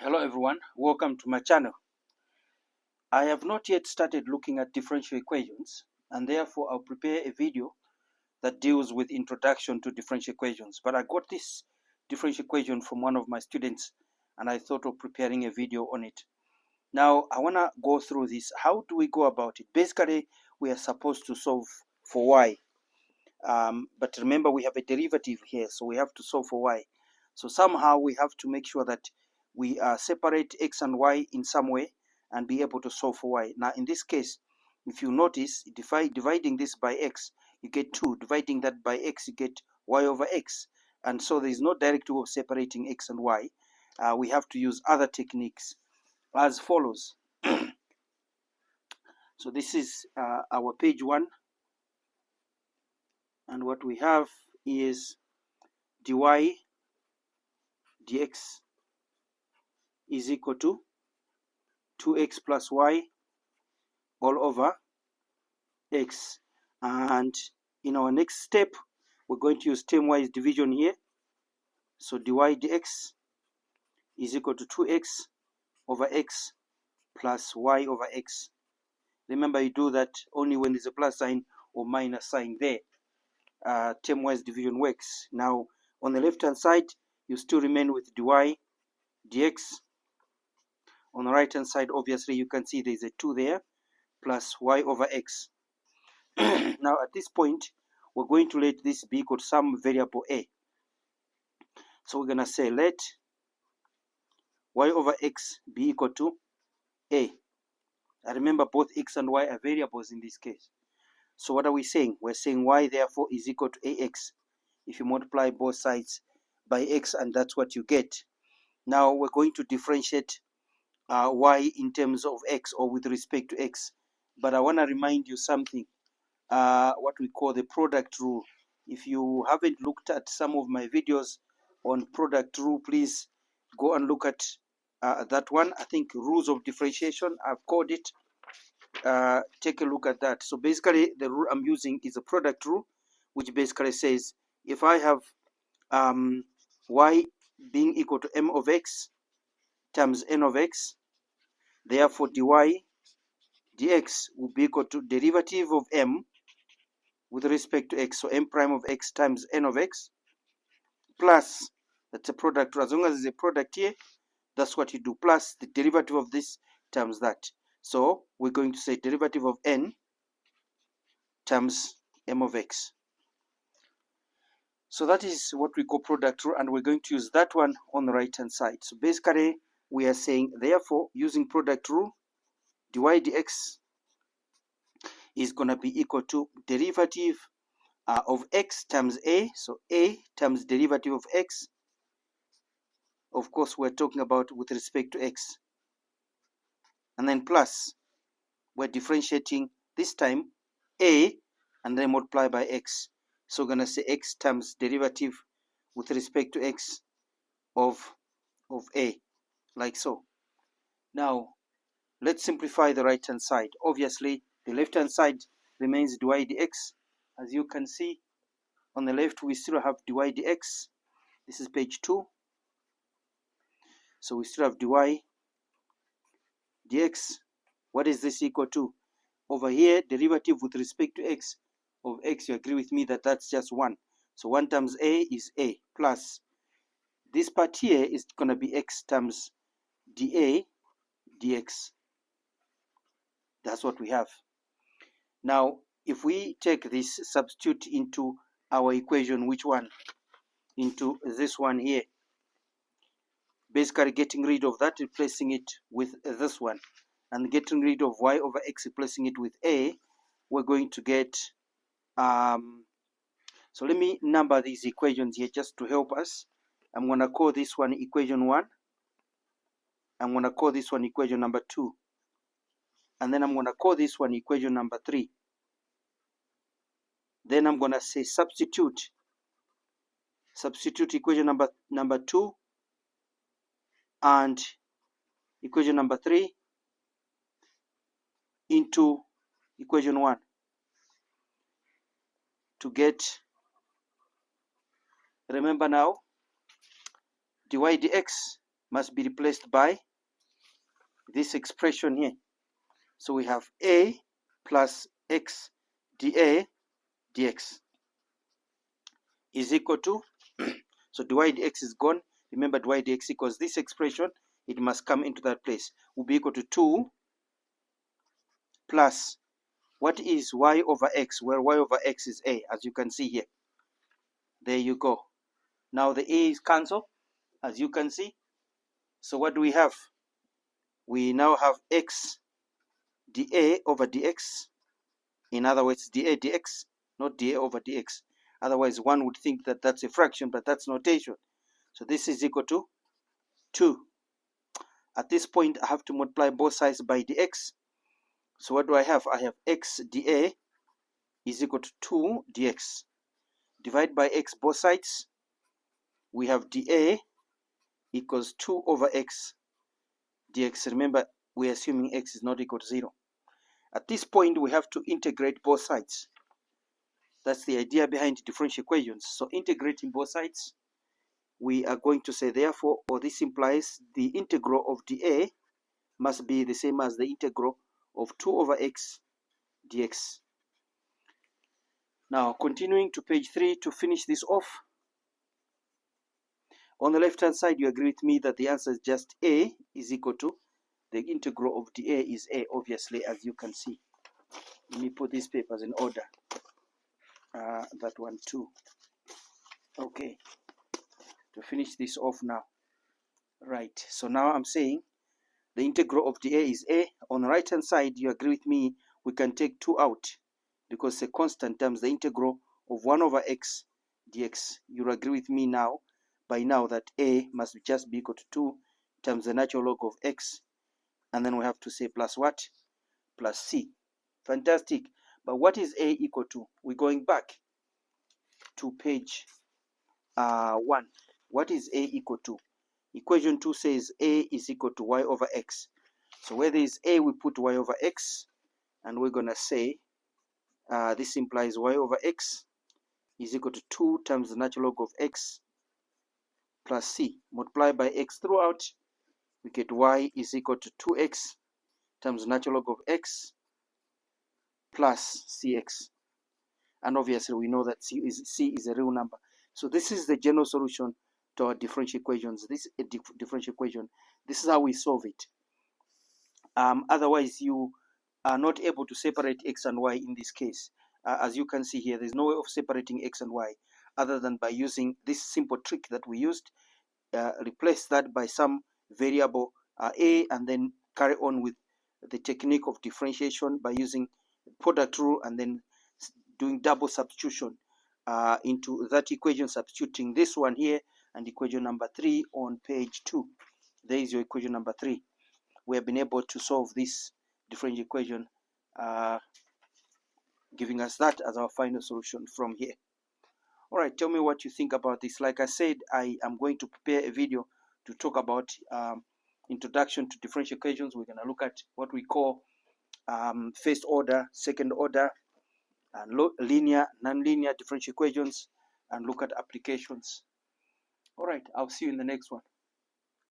Hello everyone, welcome to my channel. I have not yet started looking at differential equations, and therefore I'll prepare a video that deals with introduction to differential equations. But I got this differential equation from one of my students and I thought of preparing a video on it. Now I want to go through this. How do we go about it? Basically, we are supposed to solve for y. But remember, we have a derivative here, so we have to solve for y. So somehow we have to make sure that we separate x and y in some way and be able to solve for y. Now in this case, if you notice, dividing this by x, you get 2. Dividing that by x, you get y over x. And so there is no direct way of separating x and y. We have to use other techniques as follows. So this is our page 1. And what we have is dy dx is equal to 2x plus y all over x. And in our next step, we're going to use term-wise division here. So dy dx is equal to 2x over x plus y over x. Remember, you do that only when there's a plus sign or minus sign there. Term-wise division works. Now, on the left-hand side, you still remain with dy dx. On the right-hand side, obviously, you can see there's a 2 there, plus y over x. Now, at this point, we're going to let this be equal to some variable a. So we're going to say let y over x be equal to a. I remember both x and y are variables in this case. So what are we saying? We're saying y, therefore, is equal to ax. If you multiply both sides by x, and that's what you get. Now, we're going to differentiate y in terms of x or with respect to x. But I want to remind you something, what we call the product rule. If you haven't looked at some of my videos on product rule, please go and look at that one. I think rules of differentiation, I've called it. Take a look at that. So basically, the rule I'm using is a product rule, which basically says if I have y being equal to m of x times n of x, therefore dy dx will be equal to derivative of m with respect to x, so m prime of x times n of x, plus, that's a product. As long as there's a product here, that's what you do, plus the derivative of this times that. So we're going to say derivative of n times m of x. So that is what we call product rule, and we're going to use that one on the right hand side. So basically, we are saying, therefore, using product rule, dy dx is going to be equal to derivative of x times a, so a times derivative of x. Of course, we're talking about with respect to x. And then plus, we're differentiating this time a and then multiply by x. So we're going to say x times derivative with respect to x of a, like so. Now, let's simplify the right hand side. Obviously, the left hand side remains dy dx. As you can see, on the left, we still have dy dx. This is page 2. So we still have dy dx. What is this equal to? Over here, derivative with respect to x of x, you agree with me that that's just 1. So 1 times a is a, plus this part here is going to be x times dA dx. That's what we have. Now, if we take this, substitute into our equation, which one? Into this one here. Basically getting rid of that, replacing it with this one. And getting rid of y over x, replacing it with a, we're going to get, so let me number these equations here just to help us. I'm going to call this one equation 1. I'm going to call this one equation number 2. And then I'm going to call this one equation number 3. Then I'm going to say substitute equation number 2 and equation number 3 into equation 1 to get, remember now, dy dx must be replaced by this expression here. So we have a plus x dA dx is equal to, so dy dx is gone. Remember, dy dx equals this expression. It must come into that place. Will be equal to 2 plus, what is y over x? Well, y over x is a, as you can see here. There you go. Now the a is cancelled, as you can see. So what do we have? We now have x dA over dx. In other words, dA dx, not dA over dx. Otherwise, one would think that that's a fraction, but that's notation. So this is equal to 2. At this point, I have to multiply both sides by dx. So what do I have? I have x dA is equal to 2 dx. Divide by x both sides. We have dA equals 2 over x dx. Remember, we're assuming x is not equal to 0. At this point, we have to integrate both sides. That's the idea behind differential equations. So integrating both sides, we are going to say, therefore, or this implies the integral of dA must be the same as the integral of 2 over x dx. Now, continuing to page 3 to finish this off. On the left-hand side, you agree with me that the answer is just a is equal to the integral of dA is a, obviously, as you can see. Let me put these papers in order. That one too. Okay. To finish this off now. Right. So now I'm saying the integral of dA is a. On the right-hand side, you agree with me, we can take 2 out because it's a constant times the integral of 1 over x dx. You agree with me now, by now, that a must just be equal to 2 times the natural log of x. And then we have to say plus what? Plus c. Fantastic. But what is a equal to? We're going back to page 1. What is a equal to? Equation 2 says a is equal to y over x. So where there is a, we put y over x. And we're going to say this implies y over x is equal to 2 times the natural log of x plus c. Multiply by x throughout. We get y is equal to 2x times the natural log of x plus cx. And obviously we know that c is a real number. So this is the general solution to our differential equations. This is a differential equation. This is how we solve it. Otherwise, you are not able to separate x and y in this case. As you can see here, there's no way of separating x and y other than by using this simple trick that we used. Replace that by some variable a, and then carry on with the technique of differentiation by using product rule and then doing double substitution into that equation, substituting this one here and equation number 3 on page 2. There is your equation number 3. We have been able to solve this differential equation, giving us that as our final solution from here. All right, tell me what you think about this. Like I said, I am going to prepare a video to talk about introduction to differential equations. We're going to look at what we call first order, second order, and linear, non-linear differential equations, and look at applications. All right, I'll see you in the next one.